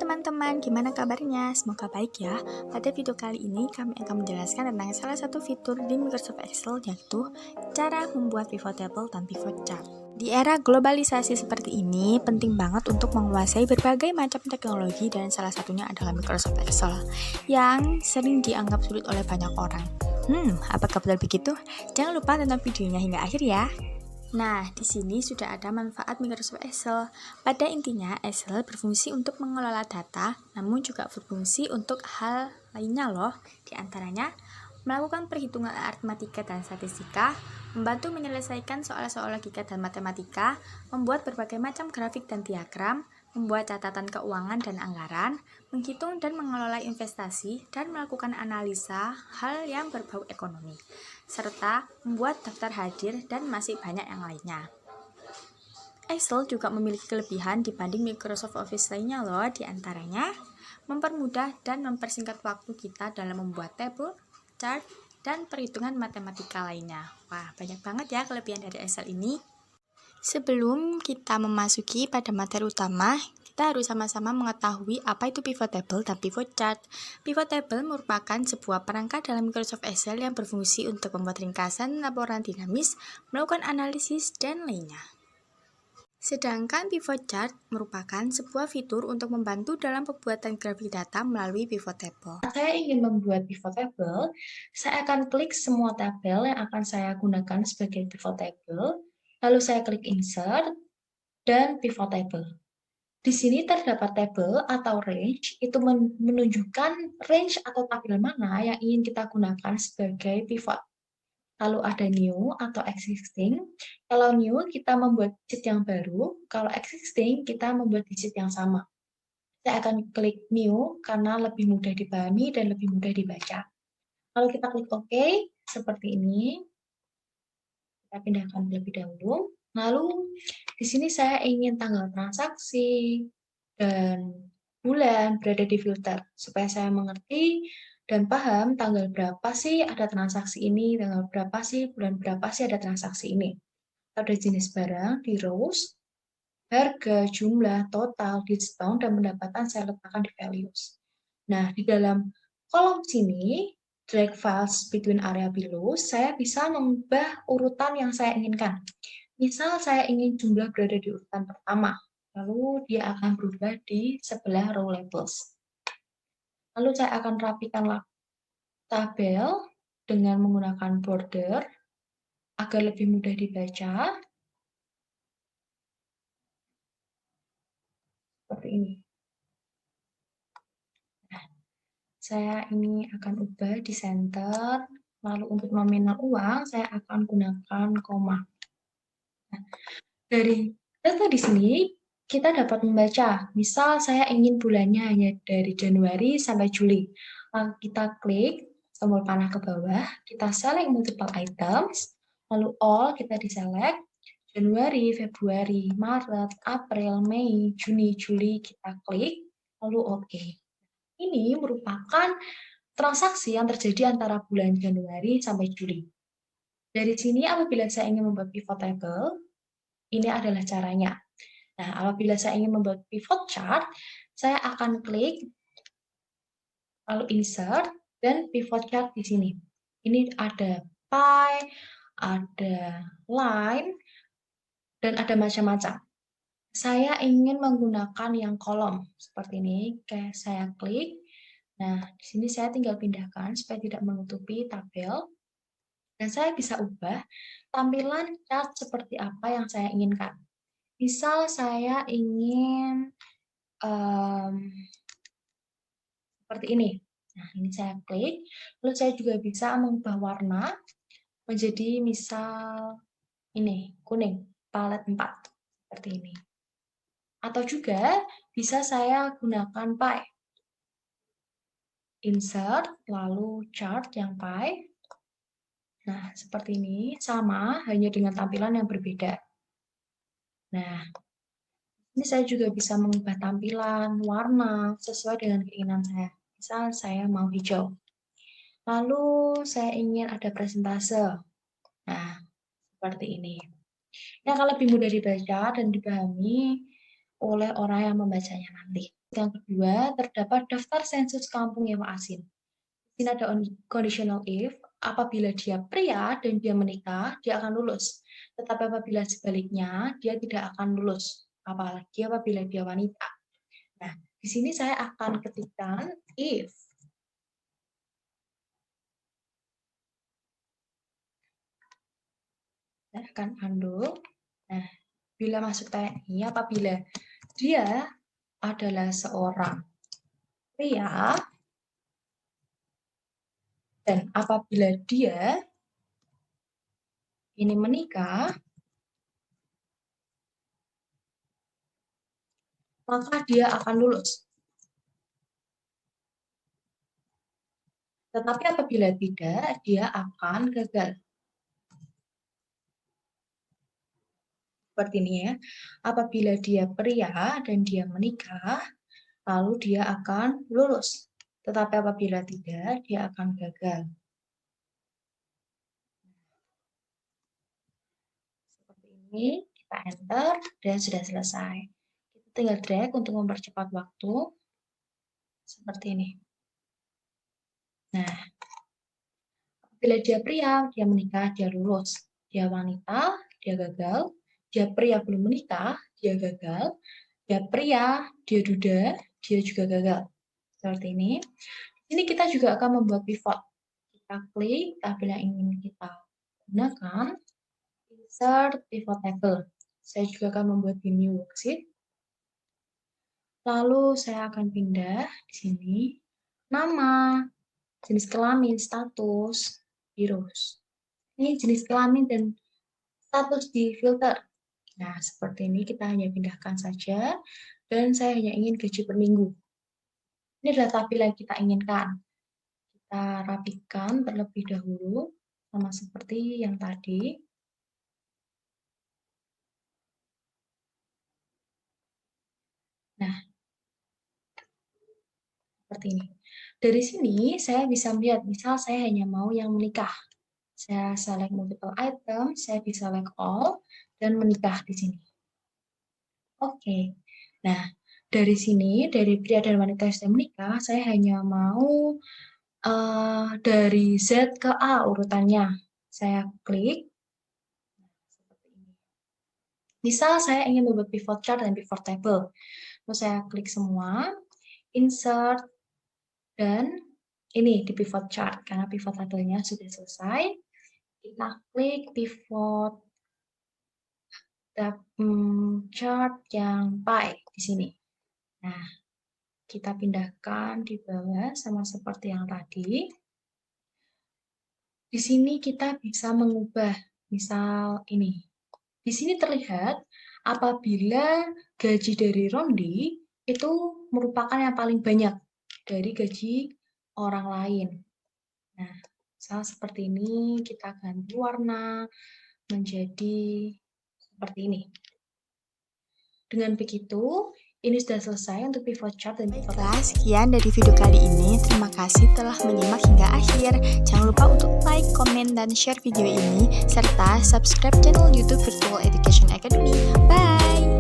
teman-teman, gimana kabarnya? Semoga baik ya. Pada video kali ini kami akan menjelaskan tentang salah satu fitur di Microsoft Excel, yaitu cara membuat pivot table dan pivot chart. Di era globalisasi seperti ini, penting banget untuk menguasai berbagai macam teknologi dan salah satunya adalah Microsoft Excel yang sering dianggap sulit oleh banyak orang. Apakah betul begitu? Jangan lupa tonton videonya hingga akhir ya. Nah, di sini sudah ada manfaat Microsoft Excel. Pada intinya, Excel berfungsi untuk mengelola data, namun juga berfungsi untuk hal lainnya loh. Di antaranya, melakukan perhitungan aritmatika dan statistika, membantu menyelesaikan soal-soal logika dan matematika, membuat berbagai macam grafik dan diagram, membuat catatan keuangan dan anggaran, menghitung dan mengelola investasi, dan melakukan analisa hal yang berbau ekonomi, serta membuat daftar hadir dan masih banyak yang lainnya. Excel juga memiliki kelebihan dibanding Microsoft Office lainnya loh, diantaranya mempermudah dan mempersingkat waktu kita dalam membuat tabel, chart, dan perhitungan matematika lainnya. Wah, banyak banget ya kelebihan dari Excel ini. Sebelum kita memasuki pada materi utama, kita harus sama-sama mengetahui apa itu pivot table dan pivot chart. Pivot table merupakan sebuah perangkat dalam Microsoft Excel yang berfungsi untuk membuat ringkasan, laporan dinamis, melakukan analisis, dan lainnya. Sedangkan pivot chart merupakan sebuah fitur untuk membantu dalam pembuatan grafik data melalui pivot table. Saya ingin membuat pivot table, saya akan klik semua tabel yang akan saya gunakan sebagai pivot table, lalu saya klik insert, dan pivot table. Di sini terdapat tabel atau range, itu menunjukkan range atau tabel mana yang ingin kita gunakan sebagai pivot. Lalu ada new atau existing. Kalau new, kita membuat digit yang baru. Kalau existing, kita membuat digit yang sama. Saya akan klik new karena lebih mudah dipahami dan lebih mudah dibaca. Lalu kita klik OK, seperti ini. Kita pindahkan terlebih dahulu. Lalu di sini saya ingin tanggal transaksi dan bulan berada di filter supaya saya mengerti dan paham tanggal berapa sih ada transaksi ini, tanggal berapa sih, bulan berapa sih ada transaksi ini. Ada jenis barang di rows, harga, jumlah, total, diskon, dan pendapatan saya letakkan di values. Nah, di dalam kolom sini, drag files between area below, saya bisa mengubah urutan yang saya inginkan. Misal saya ingin jumlah berada di urutan pertama, lalu dia akan berubah di sebelah row labels. Lalu saya akan rapikan tabel dengan menggunakan border agar lebih mudah dibaca. Seperti ini. Nah, saya ini akan ubah di center, lalu untuk nominal uang saya akan gunakan koma. Nah, dari data di sini kita dapat membaca, misal saya ingin bulannya hanya dari Januari sampai Juli. Lalu kita klik tombol panah ke bawah, kita select multiple items, lalu all kita diselect, Januari, Februari, Maret, April, Mei, Juni, Juli, kita klik, lalu OK. Ini merupakan transaksi yang terjadi antara bulan Januari sampai Juli. Dari sini apabila saya ingin membuat pivot table, ini adalah caranya. Nah, apabila saya ingin membuat pivot chart, saya akan klik, lalu insert, dan pivot chart di sini. Ini ada pie, ada line, dan ada macam-macam. Saya ingin menggunakan yang kolom, seperti ini. Oke, saya klik. Nah, di sini saya tinggal pindahkan supaya tidak menutupi tabel. Dan saya bisa ubah tampilan chart seperti apa yang saya inginkan. Misal saya ingin seperti ini. Nah, ini saya klik. Lalu saya juga bisa mengubah warna menjadi misal ini, kuning, palet 4. Seperti ini. Atau juga bisa saya gunakan pie. Insert, lalu chart yang pie. Nah, seperti ini. Sama, hanya dengan tampilan yang berbeda. Nah, ini saya juga bisa mengubah tampilan, warna, sesuai dengan keinginan saya. Misal saya mau hijau. Lalu saya ingin ada presentase. Nah, seperti ini. Ini akan lebih mudah dibaca dan dipahami oleh orang yang membacanya nanti. Yang kedua, terdapat daftar sensus kampung Ewa Asin. Di sini ada conditional if, apabila dia pria dan dia menikah, dia akan lulus. Tetapi apabila sebaliknya, dia tidak akan lulus. Apalagi apabila dia wanita. Nah, di sini saya akan ketikkan if. Saya akan undo. Nah, bila masuk TNI, apabila dia adalah seorang pria, dan apabila dia ini menikah, maka dia akan lulus. Tetapi apabila tidak, dia akan gagal. Seperti ini ya. Apabila dia pria dan dia menikah, lalu dia akan lulus. Tetapi apabila tidak, dia akan gagal. Seperti ini, kita enter dan sudah selesai. Kita tinggal drag untuk mempercepat waktu. Seperti ini. Nah, apabila dia pria, dia menikah, dia lulus. Dia wanita, dia gagal. Dia pria belum menikah, dia gagal. Dia pria, dia duda, dia juga gagal. Seperti ini. Ini kita juga akan membuat pivot. Kita klik tabel yang ingin kita gunakan. Insert pivot table. Saya juga akan membuat di new worksheet. Lalu saya akan pindah di sini. Nama, jenis kelamin, status, di rows. Ini jenis kelamin dan status di filter. Nah, seperti ini kita hanya pindahkan saja. Dan saya hanya ingin gaji per minggu. Ini adalah tabel yang kita inginkan. Kita rapikan terlebih dahulu, sama seperti yang tadi. Nah, seperti ini. Dari sini saya bisa melihat, misal saya hanya mau yang menikah. Saya select multiple item, saya bisa select all, dan menikah di sini. Oke. Nah, dari sini, dari pria dan wanita yang sudah menikah, saya hanya mau dari Z ke A urutannya. Saya klik. Seperti ini. Misal saya ingin membuat pivot chart dan pivot table. Lalu saya klik semua, insert, dan ini di pivot chart. Karena pivot table-nya sudah selesai, kita klik pivot chart yang pie di sini. Nah, kita pindahkan di bawah sama seperti yang tadi. Di sini kita bisa mengubah, misal ini. Di sini terlihat apabila gaji dari Rondi itu merupakan yang paling banyak dari gaji orang lain. Nah, misal seperti ini, kita ganti warna menjadi seperti ini. Dengan begitu, ini sudah selesai untuk pivot chart dan pivot table. Sekian dari video kali ini. Terima kasih telah menyimak hingga akhir. Jangan lupa untuk like, komen, dan share video ini, serta subscribe channel YouTube Virtual Education Academy. Bye!